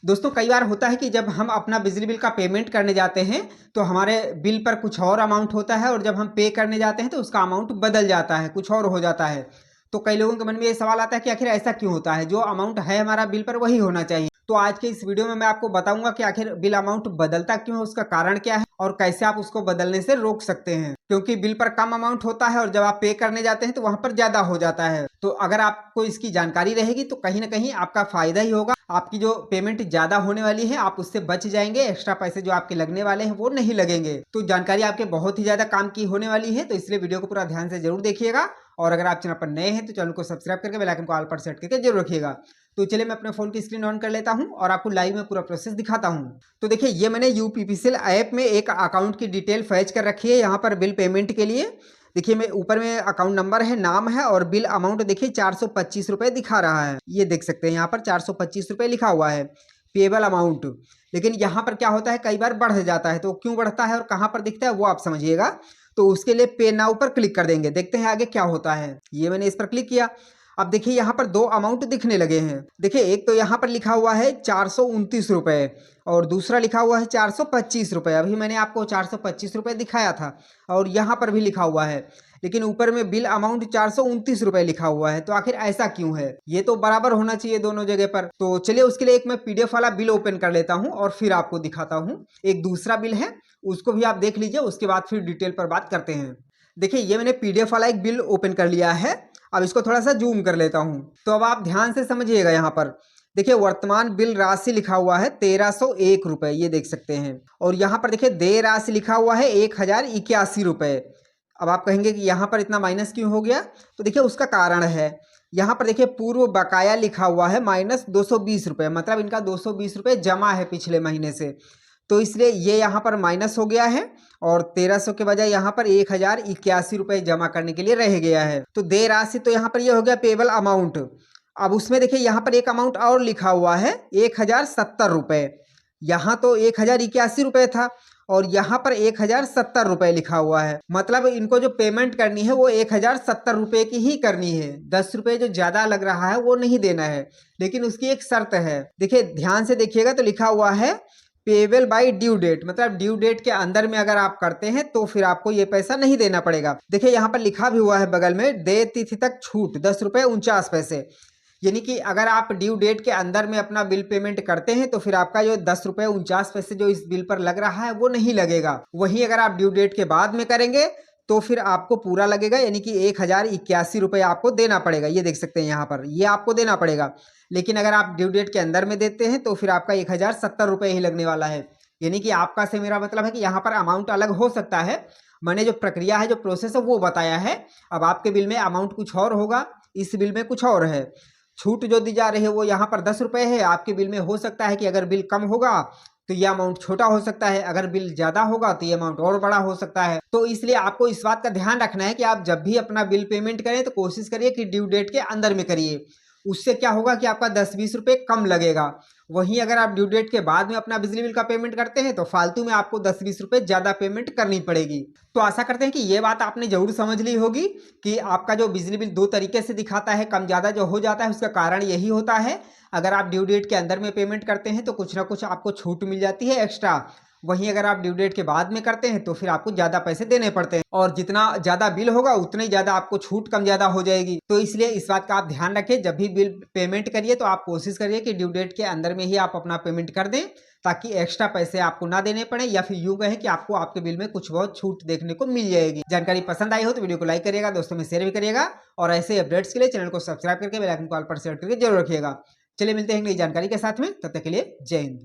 दोस्तों कई बार होता है कि जब हम अपना बिजली बिल का पेमेंट करने जाते हैं तो हमारे बिल पर कुछ और अमाउंट होता है और जब हम पे करने जाते हैं तो उसका अमाउंट बदल जाता है, कुछ और हो जाता है। तो कई लोगों के मन में ये सवाल आता है कि आखिर ऐसा क्यों होता है, जो अमाउंट है हमारा बिल पर वही होना चाहिए। तो आज के इस वीडियो में मैं आपको बताऊंगा कि आखिर बिल अमाउंट बदलता क्यों है, उसका कारण क्या है और कैसे आप उसको बदलने से रोक सकते हैं। क्योंकि बिल पर कम अमाउंट होता है और जब आप पे करने जाते हैं तो वहां पर ज्यादा हो जाता है। तो अगर आपको इसकी जानकारी रहेगी तो कहीं ना कहीं आपका फायदा ही होगा। आपकी जो पेमेंट ज्यादा होने वाली है आप उससे बच जाएंगे, एक्स्ट्रा पैसे जो आपके लगने वाले हैं वो नहीं लगेंगे। तो जानकारी आपके बहुत ही ज्यादा काम की होने वाली है, तो इसलिए वीडियो को पूरा ध्यान से जरूर देखिएगा। और अगर आप चैनल पर नए हैं तो चैनल को सब्सक्राइब करके बेल आइकन को ऑल पर सेट करके जरूर रखिएगा। तो चलिए मैं अपने फोन की स्क्रीन ऑन कर लेता हूं और आपको लाइव में पूरा प्रोसेस दिखाता हूं। तो देखिए ये मैंने यूपीपीसीएल ऐप में एक अकाउंट की डिटेल फैच कर रखी है यहाँ पर बिल पेमेंट के लिए। देखिए मैं ऊपर में अकाउंट नंबर है, नाम है और बिल अमाउंट देखिए 425 रुपए दिखा रहा है। ये देख सकते हैं यहाँ पर 425 रुपए लिखा हुआ है पेबल अमाउंट। लेकिन यहाँ पर क्या होता है, कई बार बढ़ जाता है। तो क्यों बढ़ता है और कहाँ पर दिखता है वो आप समझिएगा। तो उसके लिए पे नाउ पर क्लिक कर देंगे, देखते हैं आगे क्या होता है। ये मैंने इस पर क्लिक किया। अब देखिए यहाँ पर दो अमाउंट दिखने लगे हैं। देखिए एक तो यहाँ पर लिखा हुआ है 429 रुपए और दूसरा लिखा हुआ है 425 रुपए। अभी मैंने आपको 425 रुपए दिखाया था और यहाँ पर भी लिखा हुआ है, लेकिन ऊपर में बिल अमाउंट 429 रुपए लिखा हुआ है। तो आखिर ऐसा क्यों है, ये तो बराबर होना चाहिए दोनों जगह पर। तो चलिए उसके लिए एक मैं पीडीएफ वाला बिल ओपन कर लेता हूँ और फिर आपको दिखाता हूँ। एक दूसरा बिल है, उसको भी आप देख लीजिए, उसके बाद फिर डिटेल पर बात करते हैं। देखिए ये मैंने पीडीएफ वाला एक बिल ओपन कर लिया है। अब इसको थोड़ा सा जूम कर लेता हूं। तो अब आप ध्यान से समझिएगा। यहाँ पर देखिए वर्तमान बिल राशि लिखा हुआ है 1301 रुपए, ये देख सकते हैं। और यहाँ पर देखिए देय राशि लिखा हुआ है 1081 रुपए। अब आप कहेंगे कि यहाँ पर इतना माइनस क्यों हो गया, तो देखिए उसका कारण है। यहाँ पर देखिए पूर्व बकाया लिखा हुआ है माइनस 220 रुपए, मतलब इनका 220 रुपए जमा है पिछले महीने से, तो इसलिए ये यहाँ पर माइनस हो गया है। और 1300 के बजाय यहाँ पर 1081 रुपए जमा करने के लिए रह गया है। तो देय राशि तो यहाँ पर ये हो गया पेबल अमाउंट। अब उसमें देखिए यहाँ पर एक अमाउंट और लिखा हुआ है 1070 रुपए। यहाँ तो 1081 रुपए था और यहाँ पर 1070 रुपए लिखा हुआ है। मतलब इनको जो पेमेंट करनी है वो 1070 रुपए की ही करनी है। 10 रुपए जो ज्यादा लग रहा है वो नहीं देना है। लेकिन उसकी एक शर्त है, देखिए ध्यान से देखिएगा तो लिखा हुआ है पेबल बाय ड्यू डेट, मतलब ड्यू डेट के अंदर में अगर आप करते हैं तो फिर आपको ये पैसा नहीं देना पड़ेगा। देखिए यहाँ पर लिखा भी हुआ है बगल में देय तिथि तक छूट 10 रुपए 49 पैसे। यानी कि अगर आप ड्यू डेट के अंदर में अपना बिल पेमेंट करते हैं तो फिर आपका जो 10 रुपए 49 पैसे जो इस बिल पर लग रहा है वो नहीं लगेगा। वहीं अगर आप ड्यू डेट के बाद में करेंगे तो फिर आपको पूरा लगेगा, यानी कि 1081 रुपए आपको देना पड़ेगा। ये देख सकते हैं यहाँ पर, ये आपको देना पड़ेगा। लेकिन अगर आप ड्यू डेट के अंदर में देते हैं तो फिर आपका 1070 रुपए ही लगने वाला है। यानी कि आपका से मेरा मतलब है कि यहाँ पर अमाउंट अलग हो सकता है। मैंने जो प्रक्रिया है, जो प्रोसेस है वो बताया है। अब आपके बिल में अमाउंट कुछ और होगा, इस बिल में कुछ और है। छूट जो दी जा रही है वो यहाँ पर 10 रुपए है। आपके बिल में हो सकता है कि अगर बिल कम होगा तो ये अमाउंट छोटा हो सकता है, अगर बिल ज्यादा होगा तो ये अमाउंट और बड़ा हो सकता है। तो इसलिए आपको इस बात का ध्यान रखना है कि आप जब भी अपना बिल पेमेंट करें तो कोशिश करिए कि ड्यू डेट के अंदर में करिए। उससे क्या होगा कि आपका 10-20 रुपए कम लगेगा। वहीं अगर आप ड्यू डेट के बाद में अपना बिजली बिल का पेमेंट करते हैं तो फालतू में आपको 10-20 रुपए ज्यादा पेमेंट करनी पड़ेगी। तो आशा करते हैं कि ये बात आपने जरूर समझ ली होगी कि आपका जो बिजली बिल दो तरीके से दिखाता है, कम ज्यादा जो हो जाता है उसका कारण यही होता है। अगर आप ड्यू डेट के अंदर में पेमेंट करते हैं तो कुछ ना कुछ आपको छूट मिल जाती है एक्स्ट्रा। वहीं अगर आप ड्यू डेट के बाद में करते हैं तो फिर आपको ज्यादा पैसे देने पड़ते हैं और जितना ज्यादा बिल होगा उतना ही ज्यादा आपको छूट कम ज्यादा हो जाएगी। तो इसलिए इस बात का आप ध्यान रखें, जब भी बिल पेमेंट करिए तो आप कोशिश करिए कि ड्यू डेट के अंदर में ही आप अपना पेमेंट कर दें, ताकि एक्स्ट्रा पैसे आपको ना देने पड़े, या फिर यूं कहें कि आपको आपके बिल में कुछ बहुत छूट देखने को मिल जाएगी। जानकारी पसंद आई हो तो वीडियो को लाइक करिएगा, दोस्तों में शेयर भी करिएगा और ऐसे अपडेट्स के लिए चैनल को सब्सक्राइब करके बेल आइकन को ऑल पर सेट करके जरूर रखिएगा। चलिए मिलते हैं नई जानकारी के साथ में, तब तक के लिए जय हिंद।